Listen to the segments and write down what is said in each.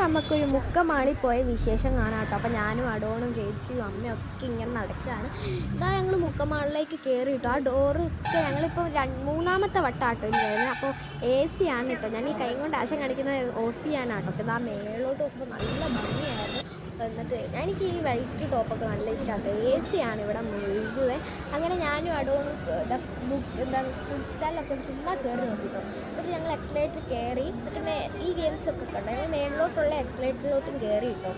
നമുക്കൊരു മുക്കമാളി പോയ വിശേഷം കാണാം കേട്ടോ. അപ്പോൾ ഞാനും അടോണും ചേച്ചിയും അമ്മയും ഒക്കെ ഇങ്ങനെ നടക്കുകയാണ്. ഇതാ ഞങ്ങൾ മുക്കമാളിലേക്ക് കയറി കേട്ടോ. ആ ഡോറൊക്കെ ഞങ്ങളിപ്പോൾ മൂന്നാമത്തെ വട്ടാട്ടോ ഇല്ലായിരുന്നു. അപ്പോൾ AC ആണ് കേട്ടോ. ഞാൻ ഈ കൈ കൊണ്ട് ആശം കാണിക്കുന്നത് ഓഫ് ചെയ്യാനാട്ടോ. അപ്പോൾ ഇതാ മേളോട്ട് നോക്കുമ്പോൾ നല്ല ഭംഗിയായിരുന്നു. എന്നിട്ട് എനിക്ക് ഈ വൈറ്റ് ടോപ്പൊക്കെ നല്ല ഇഷ്ടമാണ്. AC ആണ് ഇവിടെ മുഴുവൻ. അങ്ങനെ ഞാനും അടോണും ഫുഡ് സ്റ്റാളിലൊക്കെ ചുമ്മാ കയറി നോക്കിട്ടോ. എന്നിട്ട് ഞങ്ങൾ എക്സലേറ്റർ കയറി. എന്നിട്ട് ഈ ഗെയിംസൊക്കെ കണ്ടു. ഞങ്ങൾ മേളിലോട്ടുള്ള എക്സലേറ്ററിലോട്ടും കയറി കിട്ടോ.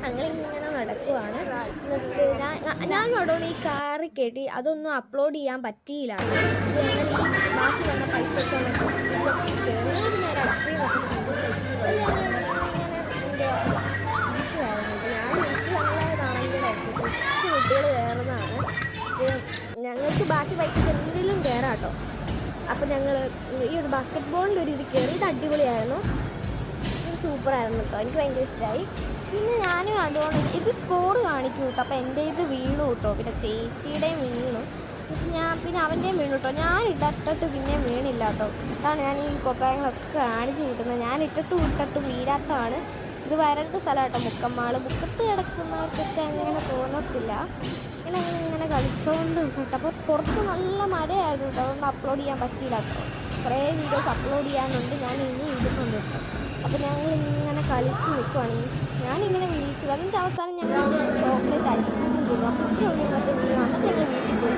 അങ്ങനെ ഇങ്ങനെ നടക്കുവാണ്. എന്നിട്ട് ഞാനും അടോണും ഈ കാറി കയറ്റി അതൊന്നും അപ്ലോഡ് ചെയ്യാൻ പറ്റിയില്ല. ഞങ്ങൾ ഈ ബാക്കി വന്ന പൈസയൊക്കെ കയറി നേരെ ഐസ്ക്രീം ഒക്കെ കുട്ടികൾ കയറുന്നതാണ്. ഞങ്ങൾക്ക് ബാക്കി പൈസ എന്തെങ്കിലും കയറാം കേട്ടോ. അപ്പോൾ ഞങ്ങൾ ഈ ഒരു ബാസ്കറ്റ് ബോളിൻ്റെ ഒരു ഇത് കയറി. ഇത് അടിപൊളിയായിരുന്നു, ഇത് സൂപ്പറായിരുന്നു കേട്ടോ. എനിക്ക് ഭയങ്കര ഇഷ്ടമായി. പിന്നെ ഞാനും അതുകൊണ്ട് ഇത് സ്കോർ കാണിക്കും കേട്ടോ. അപ്പോൾ എൻ്റെ ഇത് വീണു കേട്ടോ. പിന്നെ ചേച്ചിയുടെയും വീണു. പിന്നെ അവൻ്റെയും വീണു കേട്ടോ. ഞാൻ ഇട്ടിട്ട് പിന്നെ വീണില്ല കേട്ടോ. അതാണ് ഞാൻ ഈ കൊട്ടാരങ്ങളൊക്കെ കാണിച്ച് കിട്ടുന്നത്. ഞാൻ ഇട്ടിട്ട് വീരാത്തതാണ്. ഇത് വരണ്ട സ്ഥലം കേട്ടോ മുക്കമ്മാള്. മുക്കത്ത് കിടക്കുന്നവർക്കൊക്കെ അങ്ങനെ തോന്നത്തില്ല. ഇങ്ങനെ കളിച്ചുകൊണ്ട് കേട്ടോ. അപ്പോൾ പുറത്ത് നല്ല മഴയായിരുന്നു കേട്ടോ. അതുകൊണ്ട് അപ്ലോഡ് ചെയ്യാൻ പറ്റിയില്ല കേട്ടോ. കുറേ വീഡിയോസ് അപ്ലോഡ് ചെയ്യാനുണ്ട്. ഞാൻ ഇനി ഇടുന്നുണ്ട് കേട്ടോ. അപ്പോൾ ഞങ്ങളിങ്ങനെ കളിച്ച് നിൽക്കുവാണെങ്കിൽ ഞാനിങ്ങനെ വീഴ്ചു. അതിൻ്റെ അവസാനം ഞങ്ങൾ ചോക്ലേറ്റ് ഐസ്ക്രീം കൊടുക്കും. അപ്പോൾ ഇന്നത്തെ വീഡിയോ. എന്നിട്ട് ഞങ്ങൾ വീട്ടിൽ പോയി.